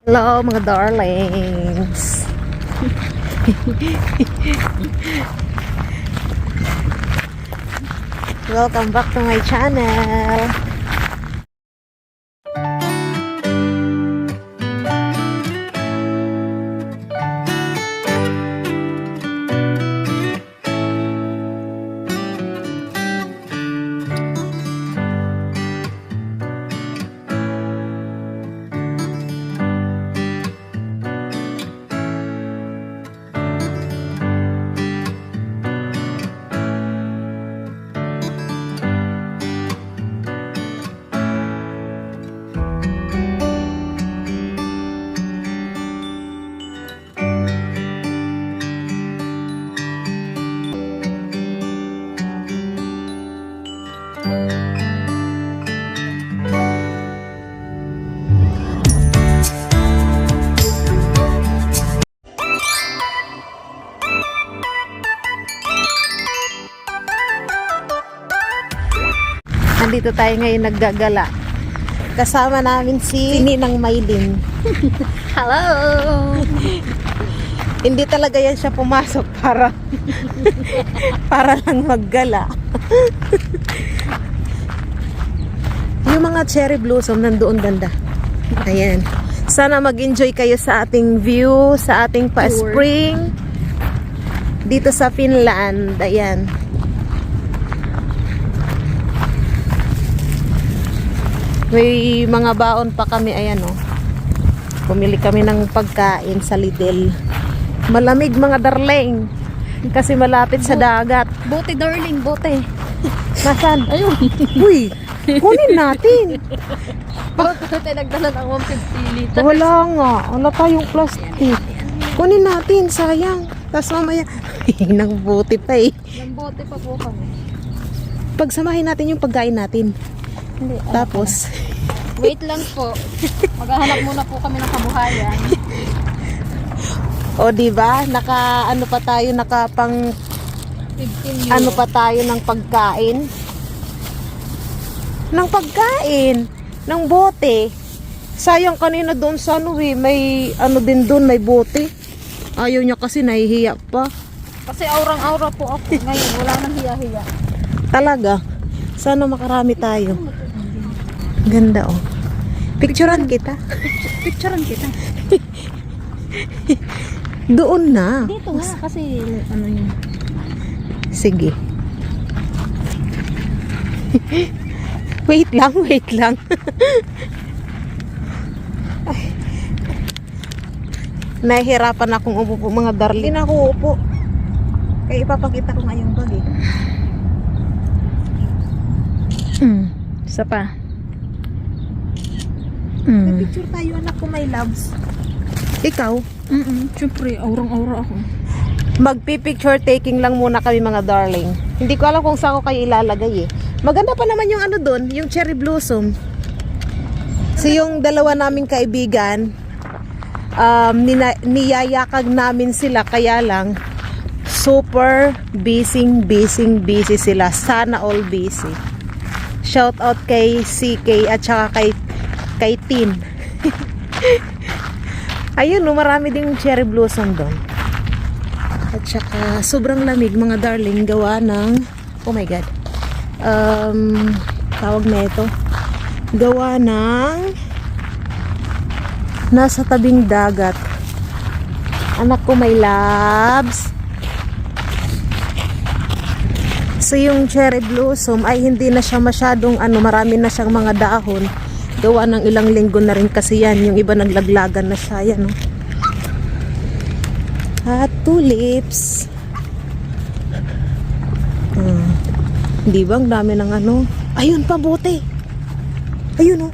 Hello mga darlings. Welcome back to my channel. Nandito tayo ngayon naggagala. Kasama namin si Ninang Maylin. Hello! Hindi talaga yan siya pumasok para para lang maggala. Yung mga cherry blossom nandoon banda. Ayan. Sana mag-enjoy kayo sa ating view, sa ating pa-spring dito sa Finland. Ayan. May mga baon pa kami, ayan oh. Pumili kami ng pagkain sa Lidl. Malamig mga darling. Kasi malapit sa dagat. Bote darling, bote. Nasaan? Ayun. Uy, kunin natin. Bote nagdala ng 150 liters. Wala nga. Wala tayong plastic. Kunin natin, sayang. Tapos mamaya, nang bote pa eh. Ng bote pa po kami. Pagsamahin natin yung pagkain natin. Hindi. Tapos, Wait lang po. Maghahanap muna po kami ng kabuhayan. o diba, naka ano pa tayo, naka pang 15 euro. ano pa tayo ng pagkain? Ng pagkain, ng bote. Sayang kanina doon sa ano eh, may ano din doon, may bote. Ayaw niya kasi nahihiya pa. Kasi aurang-aura po ako. Ngayon, wala nang hiya-hiya. Talaga. Sana makarami tayo. Ganda oh. Picturean kita. Picturean kita. Doon na. Dito nga kasi ano yun. Sige. Wait lang, wait lang. Ay. Nahihirapan akong umupo mga darling. Hindi na ako upo. Kaya ipapakita ko nga yung bag eh. Isa pa. May picture tayo anak ko, my loves. Ikaw? Siyempre, aurang-aura ako. Magpi-picture taking lang muna kami mga darling. Hindi ko alam kung saan ko kayo ilalagay eh. Maganda pa naman yung ano doon, yung cherry blossom. So yung dalawa naming kaibigan, niyayakag namin sila, kaya lang super busy sila. Sana all busy. Shout out kay CK at saka kay Tin. Ayun no, marami ding cherry blossom doon. At saka sobrang lamig mga darling, gawa ng oh my god. Tawag na ito. Gawa ng nasa tabing dagat. Anak ko may labs. So yung cherry blossom ay hindi na siya masyadong ano, marami na siyang mga dahon. Gawa ng ilang linggo na rin kasi yan. Yung iba naglaglagan na siya. Yan, no? At tulips. Di ba? Ang dami ng ano. Ayun pa, bote. Ayun, oh.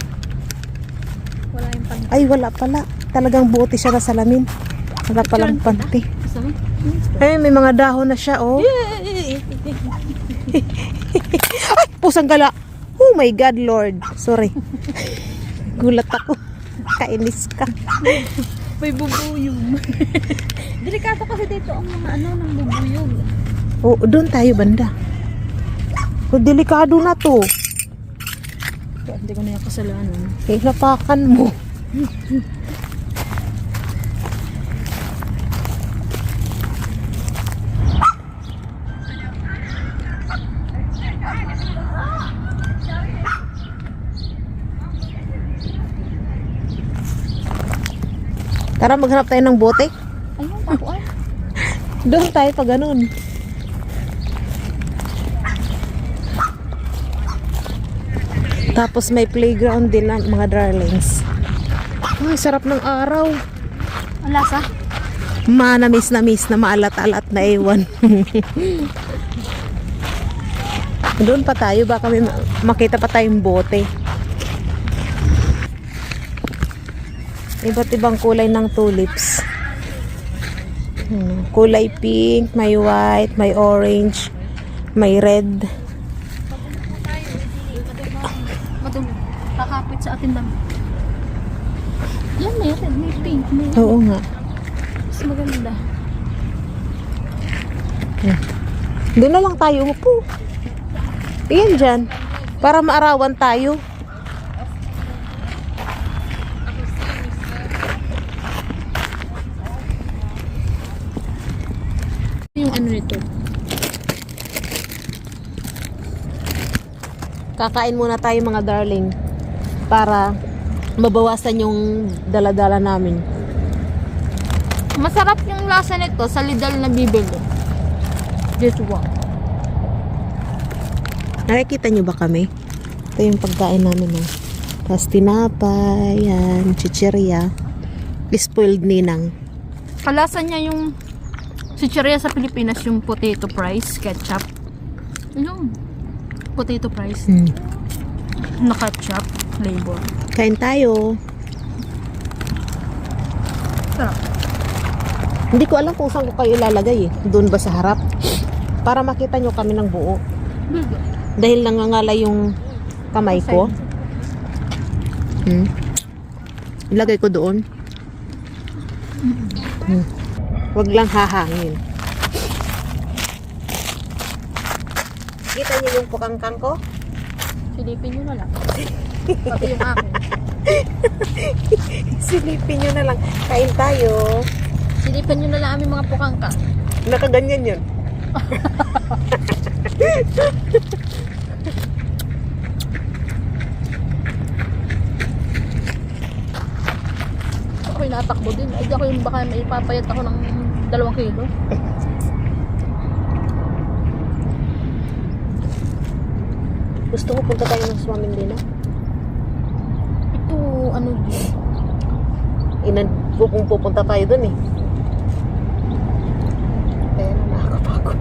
Wala yung pan. Ay, wala pala. Talagang bote siya na salamin. Wala palang panty. Kasama? Ay, may mga dahon na siya, oh. Ay, pusang gala. Oh my God, Lord. Sorry. Gulat ako. Kainis ka. May bubuyog. Delikado kasi dito ang mga ano ng bubuyog. Oh, doon tayo banda. Oh, delikado na to. Hindi ko na yung kasalanan. Eh, napakan mo. Tara, maghanap tayo ng bote. Ayun, tapuan. Doon tayo pa ganun. Tapos may playground din ng mga darlings. Ay, sarap ng araw. Ang lasa. Manamis na maalat-alat na ewan. Doon pa tayo, baka may makita pa tayong bote. Iba't ibang kulay ng tulips. Kulay pink, may white, may orange, may red. Madumi. Kakapit sa atin lang. Yan na yan. May pink. May Oo nga. mas maganda. Doon na lang tayo umupo. Iyan dyan. Para maarawan tayo. Yung ano nito. Kakain muna tayo mga darling. Para mabawasan yung dala-dala namin. Masarap yung lasa nito sa Lidl na bibili. This one. Nakikita nyo ba kami? Ito yung pagkain namin. Tapos tinapay, yan, chichirya. Spoiled ninang. Kalasa niya yung chichirya sa Pilipinas, yung potato fries, ketchup. Yung potato fries na ketchup flavor. Kain tayo. Sarap. Hindi ko alam kung saan ko kayo ilalagay eh. Doon ba sa harap? Para makita nyo kami ng buo. Bigo. Dahil nangangalay yung kamay ko. Ilagay ko doon. Wag lang hahangin. Kita niyo yung pukangkang ko? Silipin nyo na lang. Pati yung akin. Silipin nyo na lang. Kain tayo. Silipin nyo na lang aming mga pukangka. Nakaganyan yun. Ako'y natakbo din. Ay, ako yung baka may ipapayat ako ng 2 kilo. Gusto mo punta tayo ng swimming din ah? Ito, ano din. Pupunta tayo dun eh. Kaya na nakakapagod.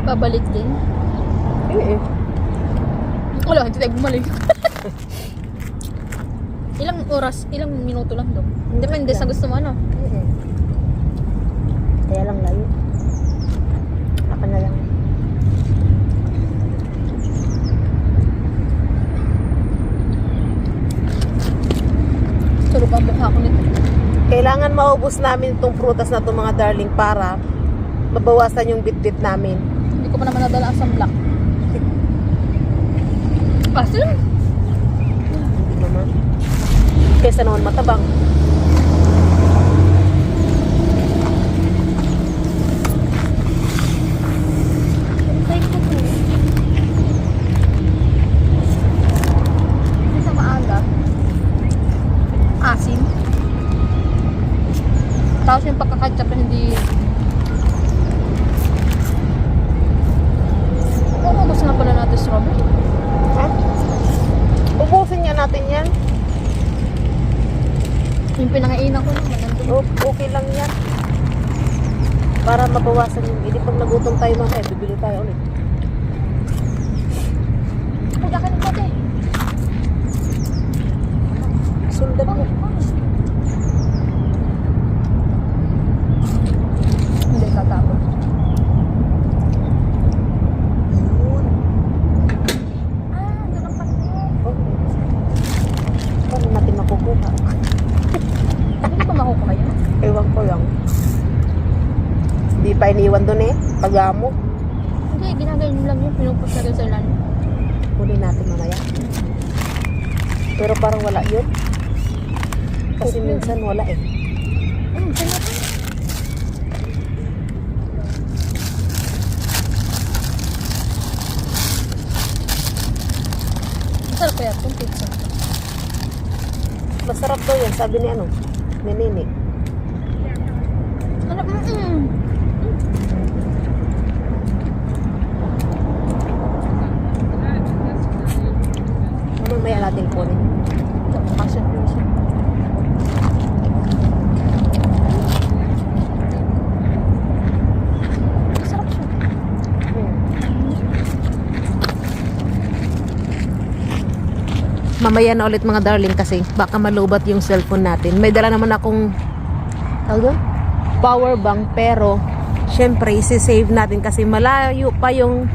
Babalik din. Eh. Wala, hindi tayo bumalik. Ilang oras, ilang minuto lang doon. Depende sa gusto mo, ano? Kaya lang layo. Ako na lang. Sarap ang mukha ko nito. Kailangan maubos namin itong prutas na itong mga darling para mabawasan yung bitbit namin. Hindi ko pa naman nadala ang sunblock. Kasi, Hindi naman. Kaysa naman matabang. try ko to. Hindi sa maaga. Asim. Tapos yung pagkakatsup na hindi... Ubus nga pala natin strawberry. Ha? Ubusin nga natin yan. Yung pinangainan ko naman, nandun. Okay lang yan. Para mabawasan yung hindi. Pag nagutom tayo mamaya, bibili tayo ulit. Huwag ka ng pati. Sundan mo. Hindi, tatapos. Ganun pati. Paano natin makukuha? Hindi ba makukuha yan? Ewan ko lang. Hindi pa iniwan doon eh. Pagamo. Hindi, ginagayin lang yun. Pinupos na rin sa ilan. Huli natin mamaya. Pero parang wala yun. Kasi minsan wala eh. Saan na ito? Masarap kaya itong pizza. Masarap daw yan. Sabi ni ano, ni Nini. Ano? Ano may alating po rin? Passion fusion. Masarap siya. Mamaya na ulit mga darling kasi baka malubat yung cellphone natin. May dala naman akong power bank pero syempre isi-save natin kasi malayo pa yung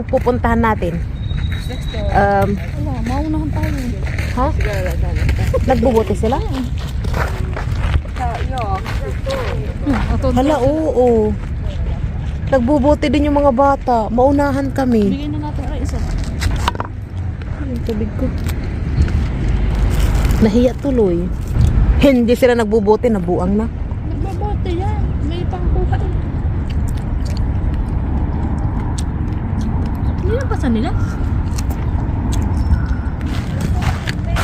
pupuntahan natin. Wala, maunahan tayo. Ha? Nagbubuti sila? Hala, oo. Nagbubuti din yung mga bata. Maunahan kami. Bigyan na natin ay isa. Yung tubig ko. Nahiya tuloy. Hindi sila nagbubuti, nabuang na. Nagbabote yan. May pangkuha. Nilampasan nila?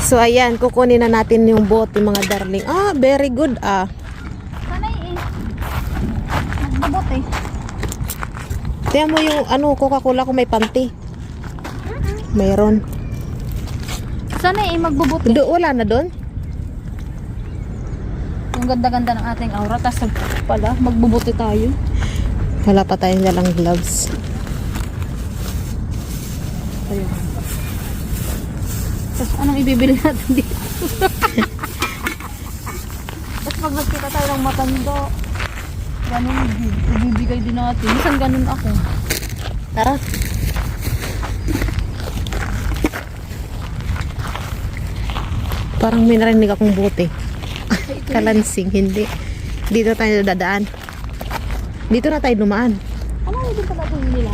So ayan, kukunin na natin yung bote mga darling. Ah, very good ah. Sanay eh. Nagbabote. Tiyan mo yung Coca-Cola kung may panty. Mayroon. Sanay eh, magbabote. Wala na doon? Yung ganda-ganda ng ating aura. Tapos pala, magbubuti tayo. Wala pa tayong dalang gloves. Ayun. Tapos anong ibibili natin dito? Tapos pag nagkita tayo ng matanda, ganun, ibibigay din natin. Minsan ganun ako. Tara. Parang may narinig akong bote. Kalansing, hindi. Dito tayo dadaan. Dito na tayo dumaan. Ano yun din pala itong nila?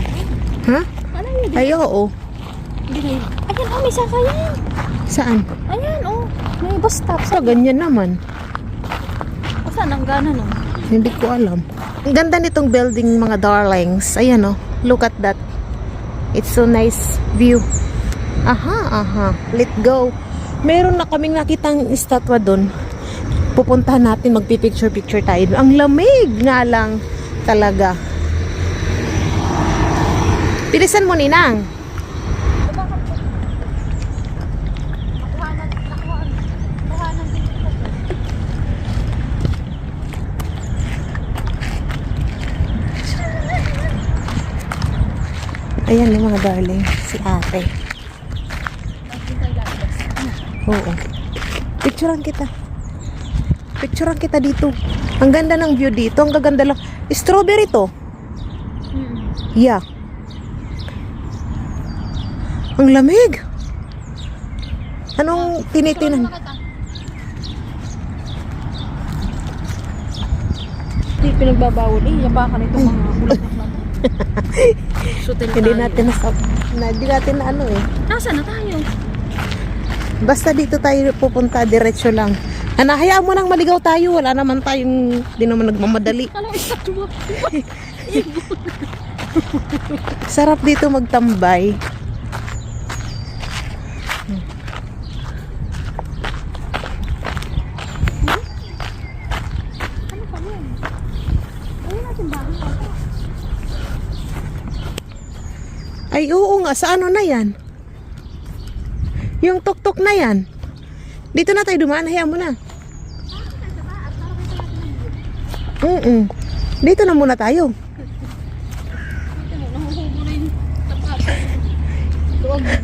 Ha? Ano yun din? Ay, oo. Ayan, oh, may saka yan. Saan? Ayan, oh. May bus stop. Sa ganyan naman. Saan ang gana nun? Hindi ko alam. Ang ganda nitong building mga darlings. Ayan oh. Look at that. It's so nice view. Aha. Let's go. Meron na kaming nakitang estatwa doon. Pupuntahan natin, magpipicture-picture tayo doon. Ang lamig nga lang talaga. Bilisan mo, Ninang. Ayan yung mga darling, si ate. Oo. Picturean kita. Picturean kita dito. Ang ganda ng view dito. Ang gaganda lang. Strawberry to. Yeah. Ang lamig. Anong tinitinan? Hindi pinagbabawal eh. Yapakan itong mga bulaklak natin. Hindi natin hindi natin na ano eh. Nasaan na tayo? Basta dito tayo pupunta, diretso lang. Hayaan mo nang maligaw tayo. Wala naman tayong, di naman nagmamadali. Alam, estatwa. Sarap dito magtambay. Ano pa yun? Ayun natin bago pa. Ay, oo nga. Sa ano na yan? Yung tuk-tuk na yan. Dito na tayo dumaan. Hayaan mo na. Dito na muna tayo. Nahuhubo rin. Luwag mo.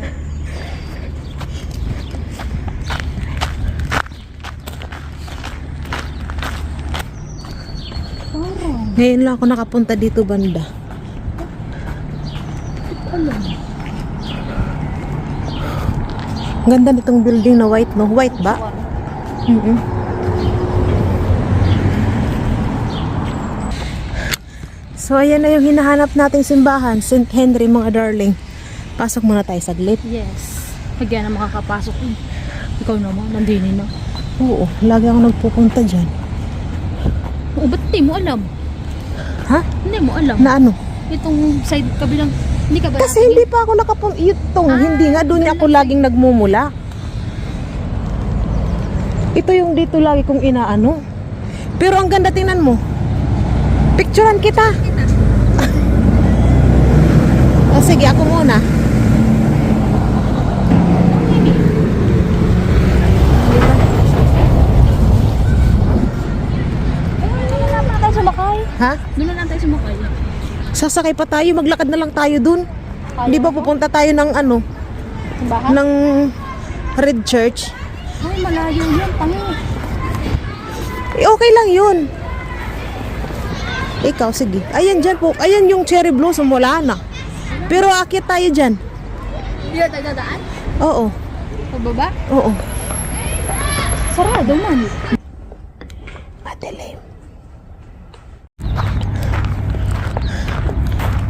Ngayon lang ako nakapunta dito banda. Ganda nitong building na white, no? White ba? So, ayan na yung hinahanap nating simbahan. St. Henry, mga darling. Pasok muna tayo saglit. Yes. Pagyan na makakapasok eh. Ikaw naman, nandini na. Oo, lagi ako nagpupunta dyan. O, ba't hindi mo alam? Ha? Hindi mo alam. Na ano? Itong side kabilang, hindi ka ba Kasi hindi pa ako hindi nga, doon ako laging nagmumula. Ito yung dito lagi kong inaano. Pero ang ganda, tingnan mo. Picturean kita. O sige, ako muna. Doon na lang tayo sumakay. Ha? Doon na lang tayo sumakay. Sasakay pa tayo, maglakad na lang tayo dun. Di ba pupunta tayo ng ano, Simbahan? ng Red Church? Ay, malayo yun. Tangi. Okay lang yun. Ikaw, sige. Ayan dyan po. Ayan yung cherry blossom, wala na. Pero akit tayo dyan. Hindi na tayo dadaan? Oo. Pababa? Oo. Sarado man. Madilim.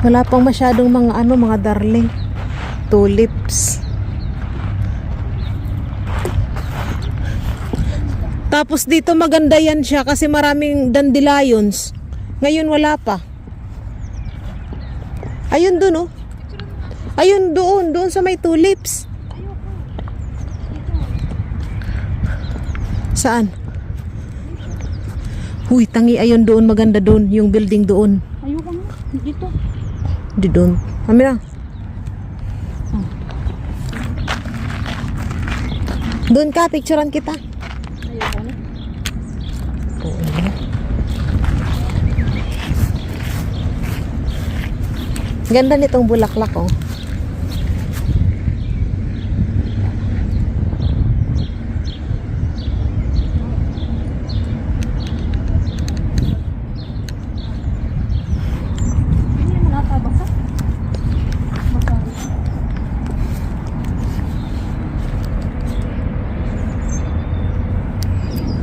Wala pang masyadong mga ano, mga darling. Tulips. Tapos dito maganda yan siya kasi maraming dandelions. Ngayon wala pa. Ayun dun, oh. Ayun doon sa may tulips. Saan? Huy, tangi, ayun doon, maganda doon, yung building doon. Ayoko nga. Dito. Di doon. Kami na. Doon ka, picturean kita. Ayoko na. Ganda nitong bulaklak, oh. Hindi naman nakabasa.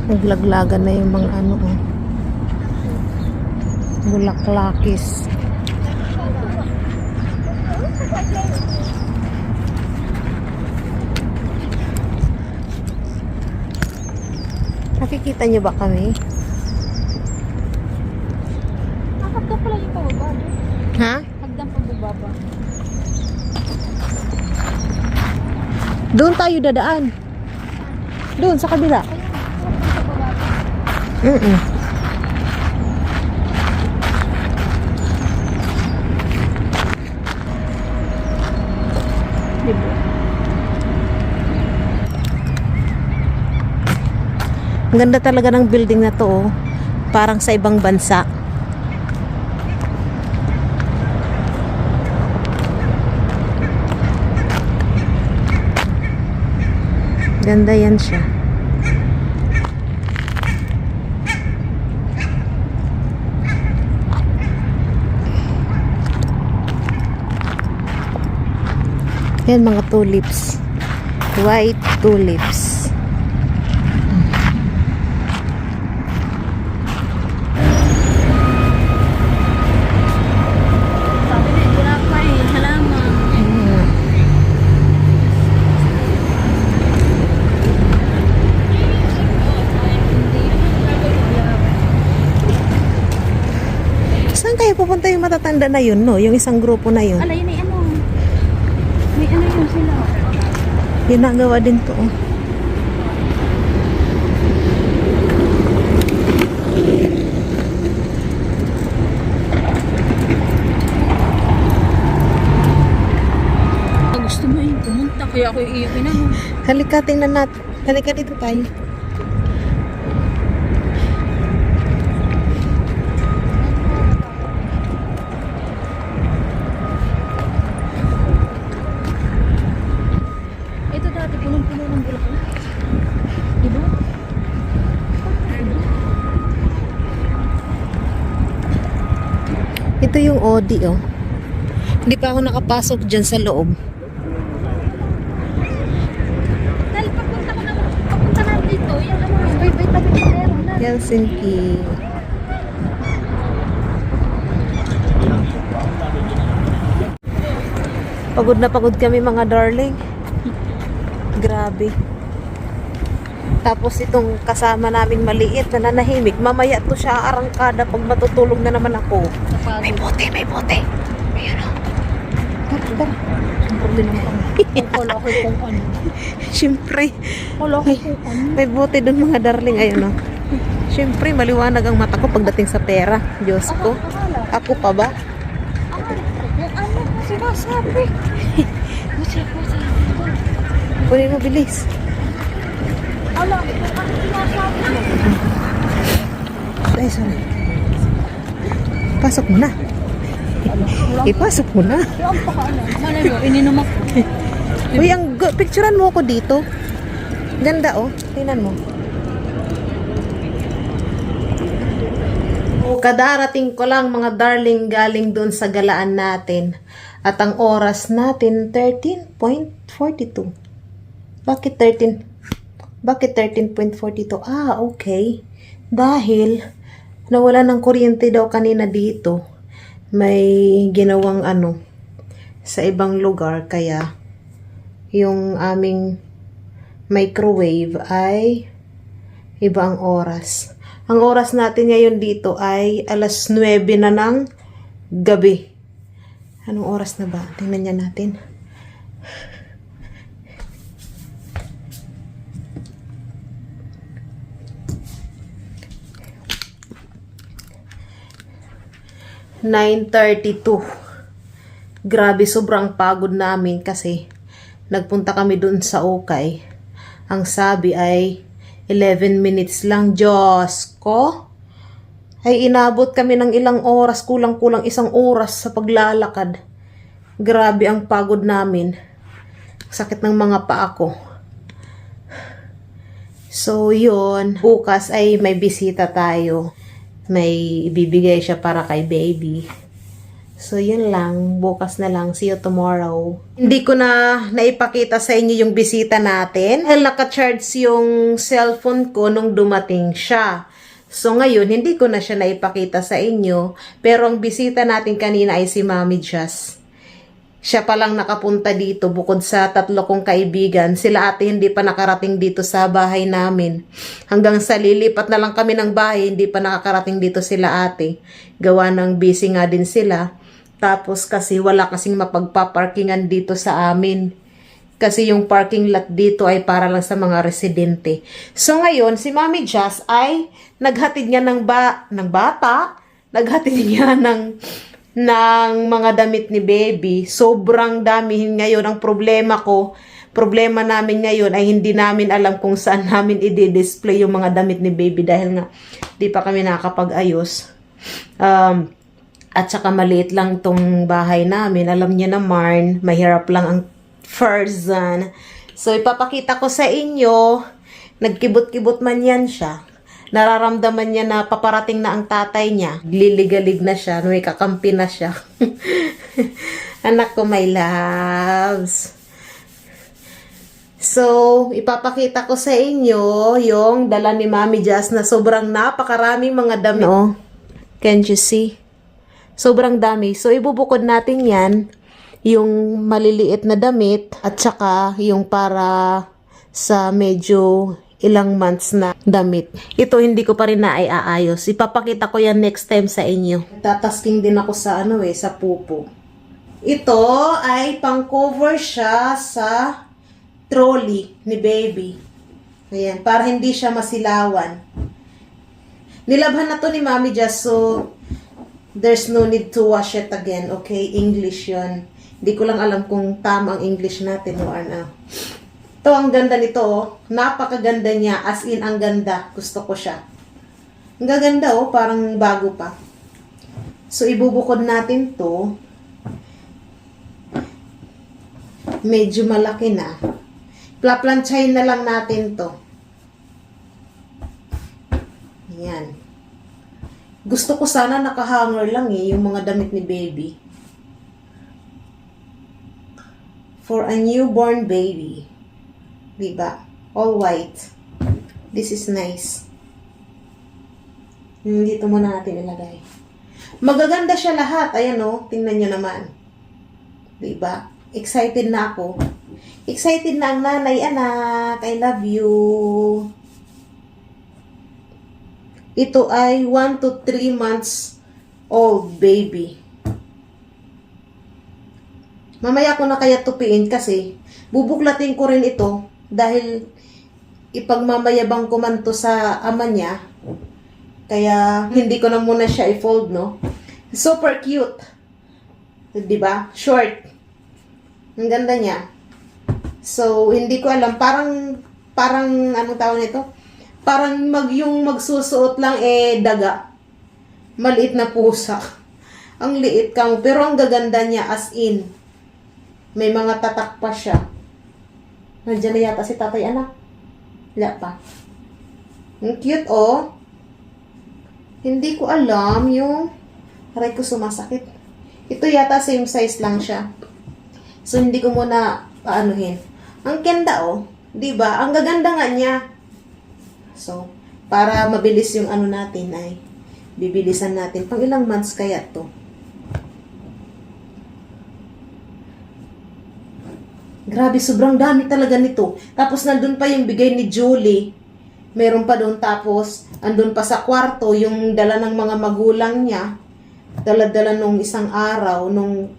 Naglaglagan na yung mga ano, oh. Bulaklakis. Nakikita niyo ba kami? Hagdan pala yung pababa. Ha? Hagdan pababa. Doon tayo dadaan. Doon sa kabila. Mm-mm. Diba? Ang ganda talaga ng building na to, oh. Parang sa ibang bansa. Ganda yan siya. Yan mga tulips. White tulips. Sabi na, wala pa eh. Halaman. Saan kayo pupunta yung matatanda na yun, no? Yung isang grupo na yun. Ala, yun ay ano. May ano yun sila. Ginagawa din to, oh. Gusto mo yung pumunta. Kaya ako iiyakin na mo. Halika, tingnan natin. Halika dito tayo. Ito dati, punong-puno ng bulaklak. Diba? Ito yung Odi, oh. Hindi pa ako nakapasok dyan sa loob. Dahil papunta na dito, yung ano, bay-bay tabi meron na. Helsinki. Pagod na pagod kami mga darling. Grabe. Tapos itong kasama naming maliit na nanahimik, mamaya to siya arangkada pag matutulog na naman ako. May bote, may bote. Ayun, oh. Tara. Siyempre din naman kami. Wala ko kung ano. Siyempre. Wala ko kung ano. May bote doon mga darling. Ayun o. Siyempre, maliwanag ang mata ko pagdating sa pera. Diyos ko. Ako pa ba? Yung ano na sinasabi. Kasi ako sa Kunin mo, bilis. Ala, yung ano sinasabi mo. Ay, sorry. Pasok mo na. Ipasok mo na. Yung pakaalam. Malay mo, ininom ako. Uy, picturean mo ako dito. Ganda oh. Tingnan mo. Kadarating ko lang mga darling galing doon sa galaan natin. At ang oras natin 13.42. Bakit 13? Bakit 13.42? Ah, okay. Dahil nawala ng kuryente daw kanina dito. May ginawang ano sa ibang lugar kaya yung aming microwave ay iba ang oras. Ang oras natin ngayon dito ay alas 9 na ng gabi. Anong oras na ba? Tingnan niya natin. (9:32). Grabe, sobrang pagod namin kasi nagpunta kami dun sa Okay. Ang sabi ay 11 minutes lang. Diyos ko. Ay inabot kami ng ilang oras. Kulang-kulang 1 oras sa paglalakad. Grabe ang pagod namin. Sakit ng mga paa ko. So yun. Bukas ay may bisita tayo. May ibibigay siya para kay baby. So, yun lang. Bukas na lang. See you tomorrow. Hindi ko na naipakita sa inyo yung bisita natin. Dahil naka-charge yung cellphone ko nung dumating siya. So, ngayon, hindi ko na siya naipakita sa inyo. Pero ang bisita natin kanina ay si Mami Jazz. Siya palang nakapunta dito bukod sa 3 kong kaibigan. Sila ate hindi pa nakarating dito sa bahay namin. Hanggang sa lilipat na lang kami ng bahay, hindi pa nakakarating dito sila ate. Gawa ng busy nga din sila. Tapos kasi wala kasing mapagpaparkingan dito sa amin. Kasi yung parking lot dito ay para lang sa mga residente. So ngayon, si Mami Jazz ay naghatid niya ng bata. Naghatid niya ng mga damit ni baby. Sobrang dami ngayon. Ang problema namin ngayon ay hindi namin alam kung saan namin i-display yung mga damit ni baby dahil nga di pa kami nakakapag-ayos. At saka maliit lang tong bahay namin. Alam niyo naman, mahirap lang ang Farzan. So, ipapakita ko sa inyo, nagkibot-kibot man yan siya. Nararamdaman niya na paparating na ang tatay niya. Liligalig na siya, may kakampi na siya. Anak ko, my loves. So, ipapakita ko sa inyo yung dala ni Mami Jazz na sobrang napakaraming mga damit. No? Can't you see? Sobrang dami. So, ibubukod natin yan, yung maliliit na damit, at saka yung para sa medyo ilang months na damit. Ito, hindi ko pa rin na aayos. Ipapakita ko yan next time sa inyo. Tatasking din ako sa sa pupo. Ito ay pang-cover siya sa trolley ni baby. Ayan, para hindi siya masilawan. Nilabhan na to ni Mami Jazz, so there's no need to wash it again, okay? English yun. Hindi ko lang alam kung tama ang English natin o ano. Ito, ang ganda nito, oh. Napakaganda niya. As in, ang ganda. Gusto ko siya. Ang gaganda, oh. Parang bago pa. So, ibubukod natin to. Medyo malaki na. Plaplansyahin na lang natin to. Ayan. Gusto ko sana nakahanger lang yung mga damit ni baby. For a newborn baby. Diba? All white. This is nice. Dito muna natin ilagay. Magaganda siya lahat. Ayan o. Tingnan nyo naman. Diba? Excited na ako. Excited na ang nanay, anak. I love you. Ito ay 1 to 3 months old baby. Mamaya ko na kaya tupiin kasi bubuklatin ko rin ito dahil ipagmamayabang ko man to sa ama niya. Kaya hindi ko na muna siya i-fold, no? Super cute. 'Di ba? Short. Ang ganda niya. So, hindi ko alam, parang anong tawag nito? Parang yung magsusuot lang daga. Maliit na pusa. Ang liit kang, pero ang gaganda niya as in. May mga tatak pa siya. Nandiyan na yata si tatay anak. Wala pa. Ang cute, oh. Hindi ko alam yung aray ko sumasakit. Ito yata same size lang siya. So, hindi ko muna paanuhin. Ang ganda, oh. Diba? Ang gaganda nga niya. So, para mabilis yung ano natin ay bibilisan natin. Pang ilang months kaya to? Grabe, sobrang dami talaga nito. Tapos, nandun pa yung bigay ni Julie. Meron pa doon. Tapos, andun pa sa kwarto, yung dala ng mga magulang niya. Dala-dala nung isang araw, nung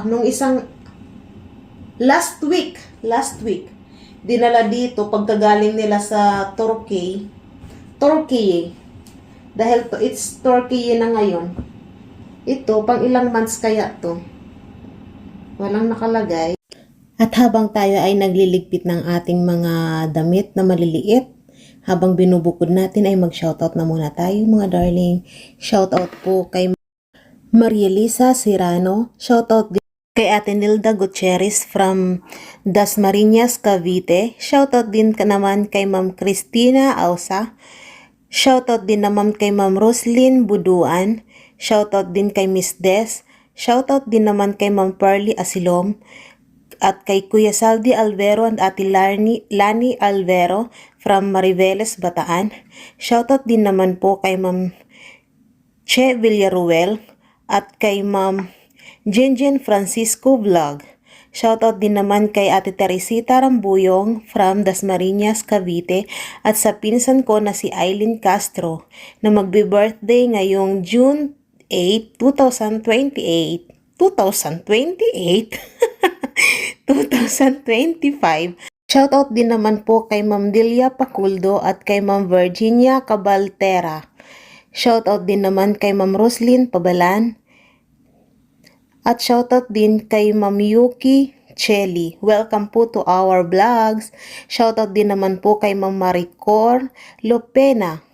nung isang last week dinala dito pagkagaling nila sa Turkey dahil it's Turkey na ngayon. Ito pang ilang months kaya to, walang nakalagay. At habang tayo ay nagliligpit ng ating mga damit na maliliit, habang binubukod natin ay mag-shoutout na muna tayo mga darling. Shoutout po kay Marielisa Serrano. Shoutout din kay Ate Nilda Gutierrez from Dasmariñas, Cavite. Shoutout din naman kay Ma'am Cristina Ausa. Shoutout din naman kay Ma'am Roslyn Buduan. Shoutout din kay Miss Des. Shoutout din naman kay Ma'am Pearly Asilom. At kay Kuya Saldi Alvero and Ate Lani Alvero from Mariveles, Bataan. Shoutout din naman po kay Ma'am Che Villaruel at kay Ma'am Jinjin Francisco Vlog. Shoutout din naman kay Ate Teresita Rambuyong from Dasmariñas, Cavite at sa pinsan ko na si Aileen Castro na magbe-birthday ngayong June 8, 2028. 2025. Shoutout din naman po kay Ma'am Delia Paculdo at kay Ma'am Virginia Cabaltera. Shoutout din naman kay Ma'am Roslyn Pabalan. At shoutout din kay Ma'am Yuki Chelly. Welcome po to our vlogs. Shoutout din naman po kay Ma'am Maricor Lopena.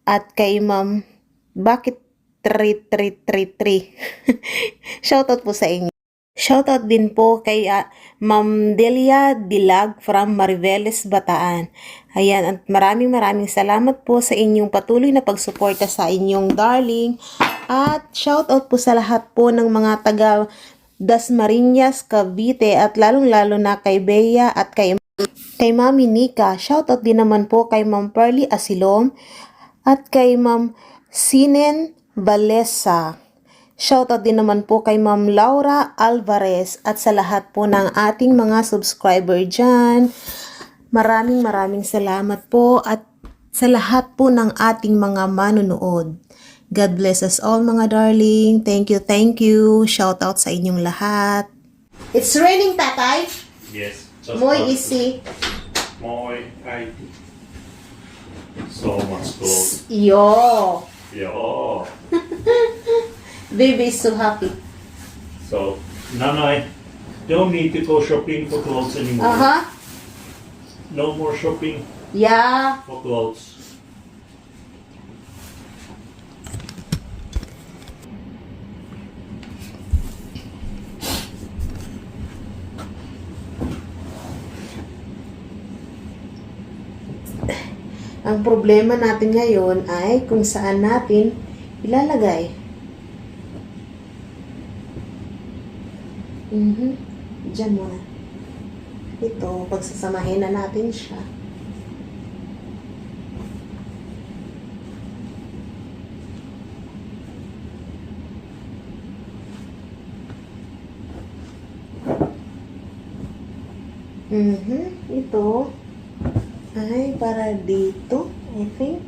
At kay Ma'am Bakit 3333. Shoutout po sa inyo. Shoutout din po kay Ma'am Delia Dilag from Mariveles, Bataan. Ayan, at maraming salamat po sa inyong patuloy na pagsuporta sa inyong darling. At shoutout po sa lahat po ng mga taga Dasmariñas, Cavite at lalong-lalo na kay Bea at kay Mami Nika. Shoutout din naman po kay Ma'am Pearly Asilom at kay Ma'am Sinen Balesa. Shoutout din naman po kay Ma'am Laura Alvarez at sa lahat po ng ating mga subscriber dyan. Maraming salamat po at sa lahat po ng ating mga manonood. God bless us all mga darling. Thank you. Shoutout sa inyong lahat. It's raining, tatay? Yes. Muy easy. Muy ay. So much clothes. Yo. Yeah. Baby is so happy. So Nanay, don't need to go shopping for clothes anymore. No more shopping Yeah. for clothes. Ang problema natin ngayon ay kung saan natin ilalagay. Diyan muna. Ito, pagsasamahin na natin siya. Ito ay para dito, I think.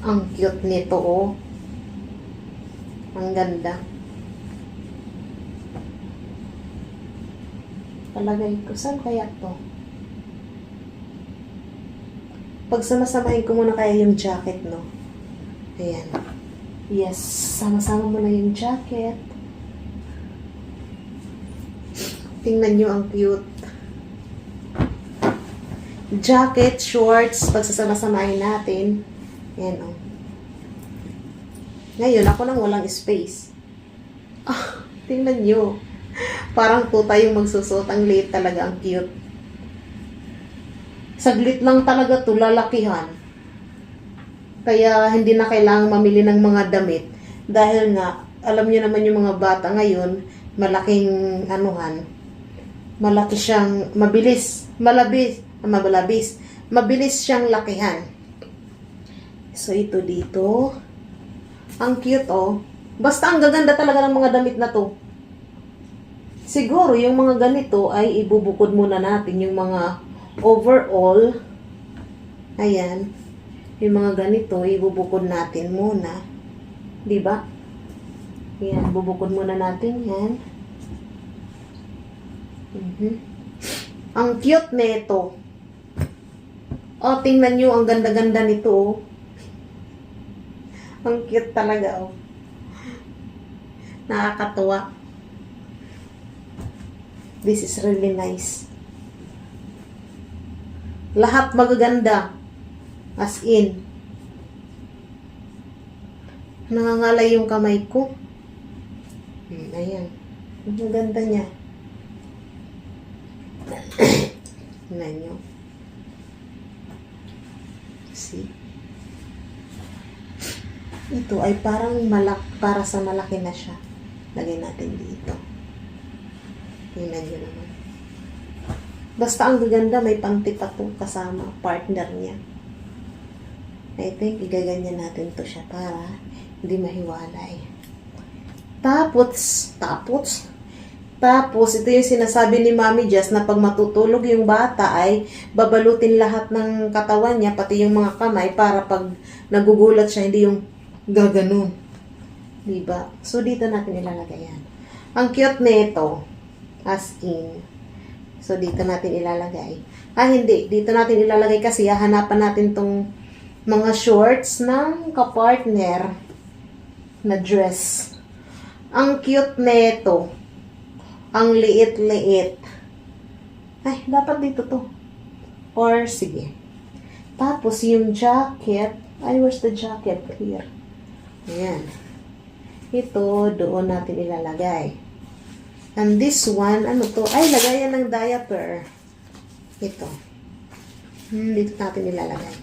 Ang cute nito, oh. Ang ganda. Palagay ko, saan kaya to? Pag samasamahin ko muna kaya yung jacket, no? Ayan. Yes, sama-sama mo na yung jacket. Tingnan nyo, ang cute. Jacket, shorts, pag sasama-samahin natin. Ayan, oh. Ngayon, ako nang walang space. Ah, tingnan nyo. Parang tuta yung magsusot. Ang liit talaga, ang cute. Saglit lang talaga to, lalakihan. Kaya hindi na kailangang mamili ng mga damit. Dahil nga, alam niyo naman yung mga bata ngayon, malaking anuhan. Malaki siyang, mabilis siyang lakihan. So, ito dito. Ang cute, oh. Basta ang gaganda talaga ng mga damit na to. Siguro, yung mga ganito ay ibubukod muna natin. Yung mga overall. Ayan. Yung mga ganito, ibubukod natin muna. Diba? Ayan, bubukod muna natin yan. Ang cute nito. Oh, tingnan nyo, ang ganda-ganda nito, oh. Ang cute talaga, oh. Nakakatuwa. This is really nice. Lahat magaganda. As in. Nangangalay yung kamay ko. Ayan. Ang ganda niya. Tingnan nyo. See? Ito ay parang para sa malaki na siya. Lagay natin dito. Tingnan nyo naman. Basta ang gaganda, may pang-tipato kasama, partner niya. I think, igaganyan natin to siya para hindi mahiwalay. Tapos, ito yung sinasabi ni Mami Jess na pag matutulog yung bata ay babalutin lahat ng katawan niya, pati yung mga kamay, para pag nagugulat siya, hindi yung gaganon. Diba? So, dito natin ilalagay yan. Ang cute nito, as in. So, dito natin ilalagay. Hindi. Dito natin ilalagay kasi hahanapan natin tong mga shorts ng kapartner na dress. Ang cute nito. Ang liit-liit. Ay, dapat dito to. Or, sige. Tapos, yung jacket. Ay, where's the jacket? Here. Ayan. Ito, doon natin ilalagay. And this one, ano to? Ay, lagayan ng diaper. Ito. Dito natin ilalagay.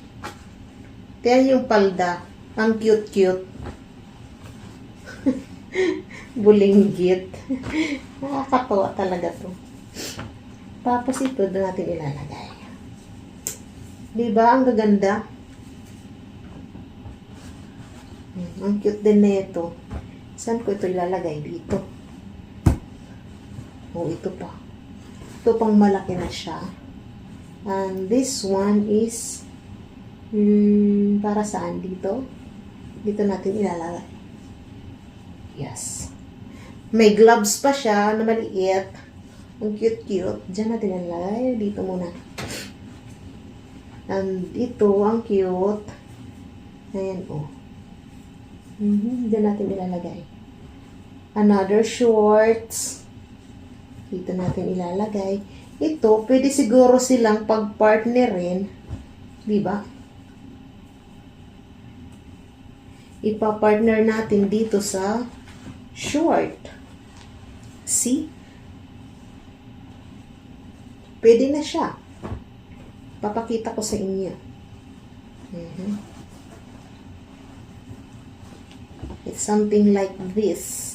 Kaya yung palda, ang cute-cute. Bulinggit. Nakakatawa talaga to. Tapos ito, doon natin ilalagay. Diba? Ang gaganda. Ang cute din nito. Saan ko ito ilalagay? Dito. Oh, ito pa. Ito pang malaki na siya. And this one is para saan? Dito? Dito natin ilalagay. Yes. May gloves pa siya na maliit. Ang cute-cute. Diyan natin ilalagay. Dito muna. And ito, ang cute. Ayan, oh. Diyan natin ilalagay. Another shorts. Dito natin ilalagay. Ito, pwede siguro silang pag-partnerin. Diba? Ipa-partner natin dito sa short. See? Pwede na siya. Papakita ko sa inyo. It's something like this.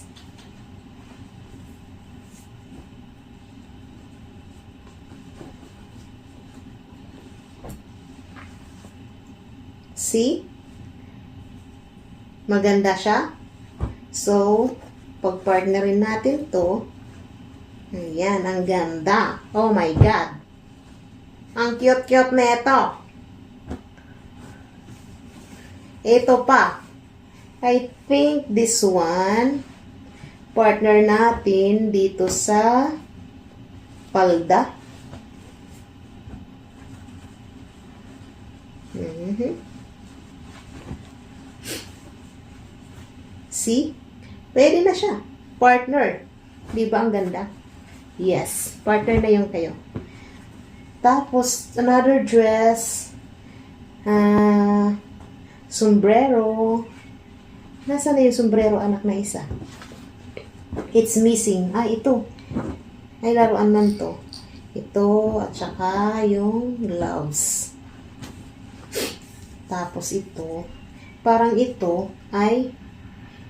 See? Maganda siya. So, pag-partnerin natin to. Ayan, ang ganda. Oh my God. Ang cute-cute na ito. Ito pa. I think this one, partner natin dito sa palda. See? Pwede na siya. Partner. Di ba ang ganda? Yes. Partner na yung kayo. Tapos, another dress. Sombrero. Nasaan na yung sombrero, anak na isa? It's missing. Ito. Ay, laruan lang to. Ito, at saka yung gloves. Tapos ito. Parang ito ay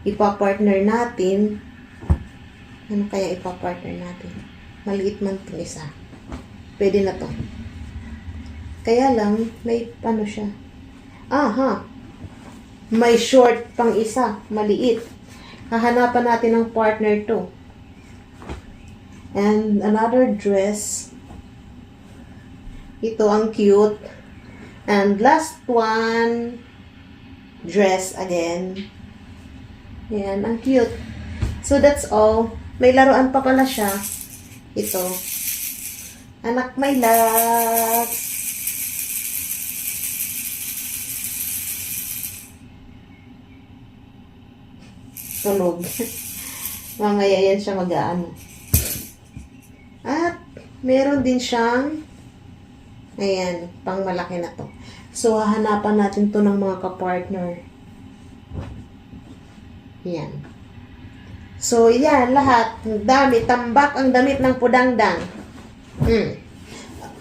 ipapartner natin. Ano kaya ipapartner natin? Maliit man ito isa. Pwede na to. Kaya lang, may ano siya. May short pang isa. Maliit. Hahanapan natin ng partner to. And another dress. Ito ang cute. And last one, dress again. Yan, ang cute. So that's all. May laruan pa pala siya. Ito. Anak may love. Tulog. Mamaya yan siya mag-aano. At meron din siyang ayan, pang malaki na to. So, hahanapan natin to ng mga kapartner. Yan. So, yan, lahat. Dami. Tambak ang damit ng pudangdang.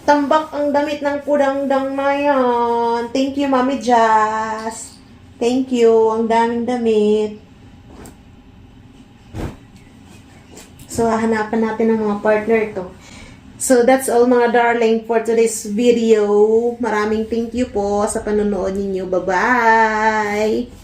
Tambak ang damit ng pudangdang na yan. Thank you, Mami Jazz. Thank you. Ang daming damit. So, hahanapan natin ng mga partner to. So, that's all mga darling for today's video. Maraming thank you po sa panonood ninyo. Bye-bye!